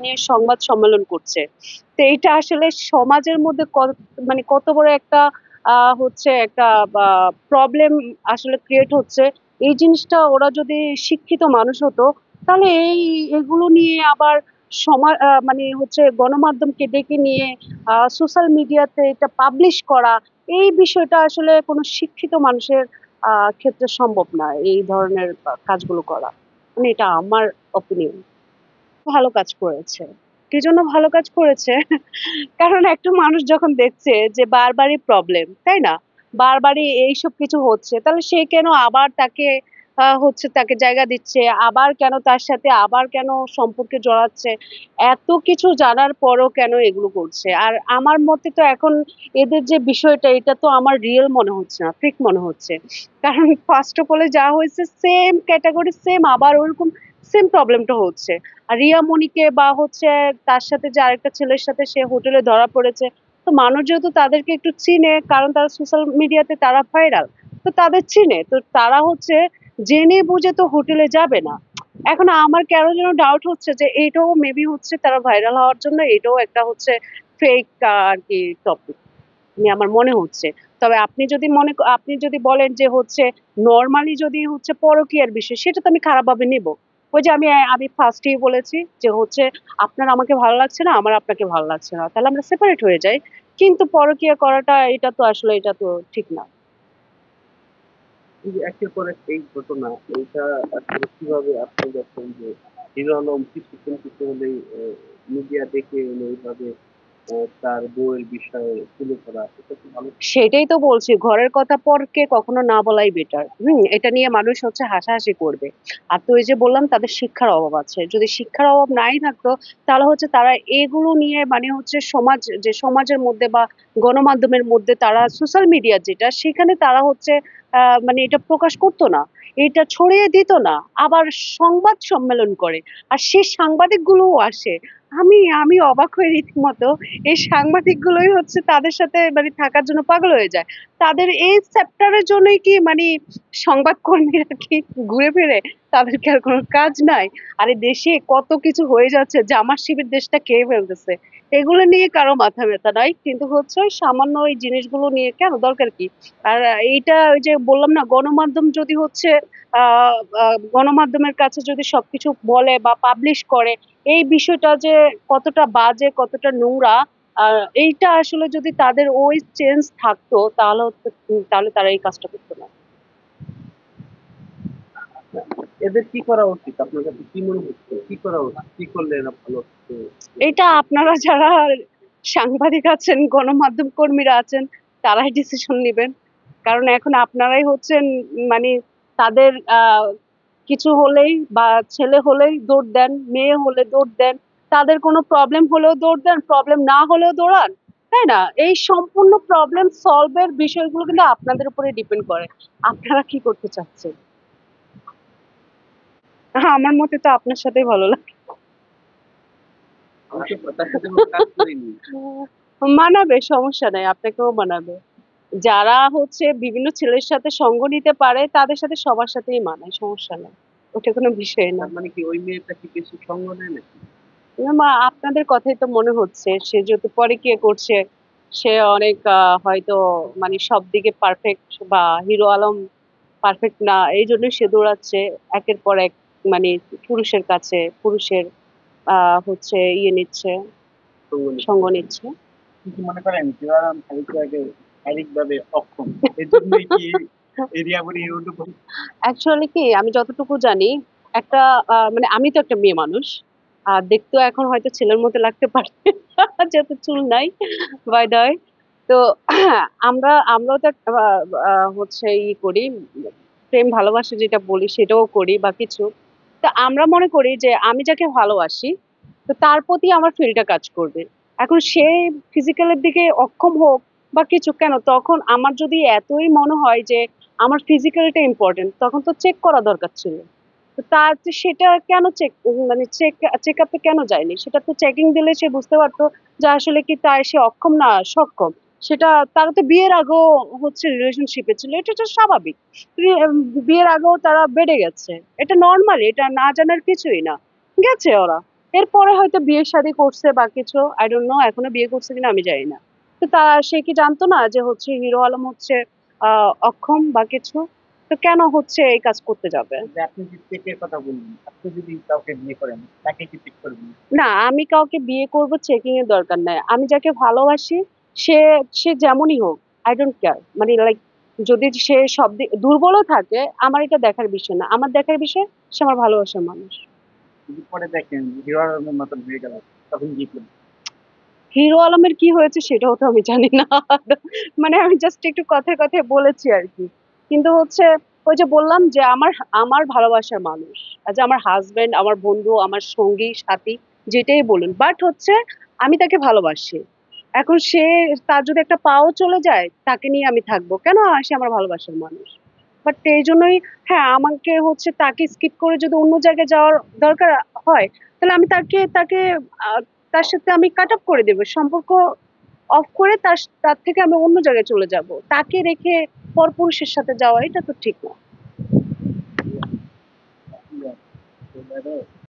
নিয়ে সংবাদ সম্মেলন করছে। তো এইটা আসলে সমাজের মধ্যে মানে কত বড় একটা হচ্ছে একটা প্রবলেম আসলে ক্রিয়েট হচ্ছে। এই জিনিসটা ওরা যদি শিক্ষিত মানুষ হতো, তাহলে এগুলো নিয়ে আবার সমাজ মানে হচ্ছে গণমাধ্যমকে ডেকে নিয়ে সোশ্যাল মিডিয়াতে এটা পাবলিশ করা, এই বিষয়টা আসলে কোনো শিক্ষিত মানুষের ক্ষেত্রে সম্ভব না এই ধরনের কাজগুলো করা। মানে এটা আমার অপিনিয়ন। ভালো কাজ করেছে। কি জন্য ভালো কাজ করেছে? কারণ একটা মানুষ যখন দেখছে যে বারবারই প্রবলেম, তাই না? বারবারই এইসব কিছু হচ্ছে, তাহলে সে কেন আবার তাকে হচ্ছে তাকে জায়গা দিচ্ছে, আবার কেন তার সাথে আবার কেন সম্পর্কে জড়াচ্ছে? এত কিছু জানার পরও কেন এগুলো করছে? আর আমার মতে তো এখন এদের যে বিষয়টা, এটা তো আমার রিয়েল মনে হচ্ছে না, ফেক মনে হচ্ছে। কারণ ফার্স্ট অফ অলে যা হয়েছে সেম ক্যাটাগরি, সেম আবার ওরকম সেম প্রবলেমটা হচ্ছে। আর রিয়া মনিকে বা হচ্ছে তার সাথে যে আরেকটা ছেলের সাথে সে হোটেলে ধরা পড়েছে, তো মানুষ যেহেতু তাদেরকে একটু চিনে, কারণ তারা সোশ্যাল মিডিয়াতে তারা ভাইরাল, তো তাদের চিনে, তো তারা হচ্ছে জেনে বুঝে তো হোটেলে যাবে না। এখন আমার কেন যেন ডাউট হচ্ছে যে এটাও মেবি হচ্ছে তারা ভাইরাল হওয়ার জন্য এটাও একটা হচ্ছে ফেক আর কি টপিক, আমার মনে হচ্ছে। তবে আপনি যদি বলেন যে হচ্ছে নরমালি যদি হচ্ছে পরকীয়ার বিষয়, সেটা তো আমি খারাপ ভাবে নিব। ওই যে আমি ফার্স্টেই বলেছি যে হচ্ছে আপনার আমাকে ভালো লাগছে না, আমার আপনাকে ভালো লাগছে না, তাহলে আমরা সেপারেট হয়ে যাই। কিন্তু পরকীয়া করাটা এটা তো আসলে এটা তো ঠিক না। এই যে একের পর এক এই ঘটনা, এইটা আসলে কিভাবে আপনি দেখেন যে হিরো আলম কিছুক্ষণ কিছু হলেই মিডিয়া দেখে এনে এইভাবে তার বউয়ের বিষয়ে তুলে ধরা, এটা কি ভালো? সেটাই তো বলছি, ঘরের কথা পরকে কখনো না বলাই বেটার। এটা নিয়ে মানুষ হচ্ছে হাসাহাসি করবে। আর তো এই যে বললাম তাদের শিক্ষার অভাব আছে, যদি শিক্ষার অভাব নাই থাকতো, তাহলে হচ্ছে তারা এগুলো নিয়ে মানে হচ্ছে সমাজের মধ্যে বা গণমাধ্যমের মধ্যে তারা সোশ্যাল মিডিয়া যেটা, সেখানে তারা হচ্ছে মানে এটা প্রকাশ করতো না, এটা ছড়িয়ে দিত না। আবার সংবাদ সম্মেলন করে, আর সেই সাংবাদিক গুলোও আসে। আমি অবাক হয়ে রীতিমতো, এই সাংবাদিক গুলোই হচ্ছে তাদের সাথে মানে থাকার জন্য পাগল হয়ে যায়। তাদের এই চ্যাপ্টারের জন্যই কি মানে সংবাদ কর্মীরা কি ঘুরে ফিরে, তাদেরকে আর কোনো কাজ নাই? আরে দেশে কত কিছু হয়ে যাচ্ছে, জামার শিবির দেশটা খেয়ে ফেলতেছে, এগুলো নিয়ে কারো মাথা ব্যথা নাই, কিন্তু হচ্ছে ওই সামান্য এই জিনিসগুলো নিয়ে কেন দরকার কি? আর এইটা ওই যে বললাম না, গণমাধ্যম যদি হচ্ছে গণমাধ্যমের কাছে যদি সবকিছু বলে বা পাবলিশ করে, এই বিষয়টা যে কতটা বাজে, কতটা নোংরা, এইটা আসলে যদি তাদের ওই চেঞ্জ থাকতো, তাহলে তারা এই কাজটা করতো না। এদের কি করা উচিত? আপনার কাছে কি মনে হচ্ছে? কি করা উচিত? কি করলে এরা ভালো হচ্ছে? এটা আপনারা যারা সাংবাদিক আছেন, গণমাধ্যম কর্মীরা আছেন, তারাই ডিসিশন নেবেন। কারণ এখন আপনারাই হচ্ছেন মানে তাদের কিছু হলেই বা ছেলে হলেই দৌড় দেন, মেয়ে হলে দৌড় দেন, তাদের কোনো প্রবলেম হলেও দৌড় দেন, প্রবলেম না হলেও দৌড়ান, তাই না? এই সম্পূর্ণ প্রবলেম সলভের বিষয়গুলো কিন্তু আপনাদের উপরে ডিপেন্ড করে, আপনারা কি করতে চাচ্ছেন। আমার মতে তো আপনার সাথেই ভালো লাগে। আমি তো তার সাথে কোনো কাজ করিনি। মানাবে, সমস্যা নাই, আপনাকেও মানাবে। যারা হচ্ছে বিভিন্ন ছেলের সাথে সঙ্গ নিতে পারে, তাদের সাথে সবার সাথেই মানায়, সমস্যা নাই, ওটা কোনো বিষয় না। তার মানে কি ওই মেয়েটা কি বেশি সঙ্গ নেয় নাকি? না, আপনাদের কথাই তো মনে হচ্ছে সে যেহেতু পরে কি করছে, সে অনেক হয়তো মানে সব দিকে পারফেক্ট, বা হিরো আলম পারফেক্ট না, এই জন্য সে দৌড়াচ্ছে একের পর এক, মানে পুরুষের কাছে, পুরুষের হচ্ছে ইয়ে নিচ্ছে, সঙ্গ নিচ্ছে। সঙ্গ নিচ্ছে। আপনি কি মনে করেন জোয়ারাম খানিকটা শারীরিকভাবে অক্ষম? এজন্যই কি এরিয়া বড়ি ইউটিউব? অ্যাকচুয়ালি কি আমি যতটুকু জানি, একটা মানে আমি তো একটা মেয়ে মানুষ, আর দেখতেও এখন হয়তো ছেলের মতো লাগতে পারে যেহেতু চুল নাই, বাই দ্য ওয়ে। তো আমরাও তো হচ্ছে করি, প্রেম ভালোবাসা যেটা বলি সেটাও করি বা কিছু। তো আমরা মনে করি যে আমি যাকে ভালোবাসি, তো তার প্রতি আমার ফিলটা কাজ করবে। এখন সে ফিজিক্যালের দিকে অক্ষম হোক বা কিছু, কেন তখন আমার যদি এতই মনে হয় যে আমার ফিজিক্যালটা ইম্পর্টেন্ট, তখন তো চেক করা দরকার ছিল। তো তার যে সেটা কেন মানে চেক আপে কেন যায়নি, সেটা তো চেকিং দিলে সে বুঝতে পারতো যে আসলে কি সে অক্ষম না সক্ষম। সেটা তারা তো বিয়ের আগেও হচ্ছে রিলেশনশিপে ছিল, এটা তো স্বাভাবিক। বিয়ের আগেও তারা বেড়ে গেছে, এটা নর্মালি, এটা না জানার কিছুই না, গেছে ওরা। এরপরে হয়তো বিয়ে শাদী করছে বা কিছু, আই ডোন্ট নো, এখনো বিয়ে করছে কিনা আমি জানি না। তো সে কি জানতো না যে হচ্ছে হিরো আলম হচ্ছে অক্ষম বা কিছু? তো কেন হচ্ছে এই কাজ করতে যাবে? যে আপনি যে চেকের কথা বললেন, আপনি যদি কাউকে বিয়ে করেন তাকে কি চেক করবেন? না, আমি কাউকে বিয়ে করব চেকিং এর দরকার নাই। আমি যাকে ভালোবাসি সে সে যেমনই হোক, আই ডোন্ট কেয়ার। মানে লাইক যদি সে সব দুর্বলও থাকে, আমার এটা দেখার বিষয় না। আমার দেখার বিষয় সে আমার ভালোবাসার মানুষ। যদি পরে দেখেন হিরো আলমের মতন হয়ে গেল, তখন কি করবেন? হিরো আলমের কি হয়েছে সেটাও তো আমি জানি না। মানে আমি জাস্ট একটু কথায় কথায় বলেছি আর কি। কিন্তু হচ্ছে ওই যে বললাম যে আমার আমার ভালোবাসার মানুষ, আজ আমার হাজবেন্ড, আমার বন্ধু, আমার সঙ্গী সাথী, যেটাই বলুন, বাট হচ্ছে আমি তাকে ভালোবাসি। এখন তার যদি একটা পাও চলে যায়, তাকে নিয়ে আমি থাকবো কেন? সে আমার ভালোবাসার মানুষ। বাট এই জন্যই, হ্যাঁ, আমাকে হচ্ছে তাকে স্কিপ করে যদি অন্য জায়গায় যাওয়ার দরকার হয়, তাহলে আমি তাকে তাকে আহ, তার সাথে আমি কাট অফ করে দেবো সম্পর্ক, অফ করে তার থেকে আমি অন্য জায়গায় চলে যাব। তাকে রেখে পরপুরুষের সাথে যাওয়া এটা তো ঠিক না।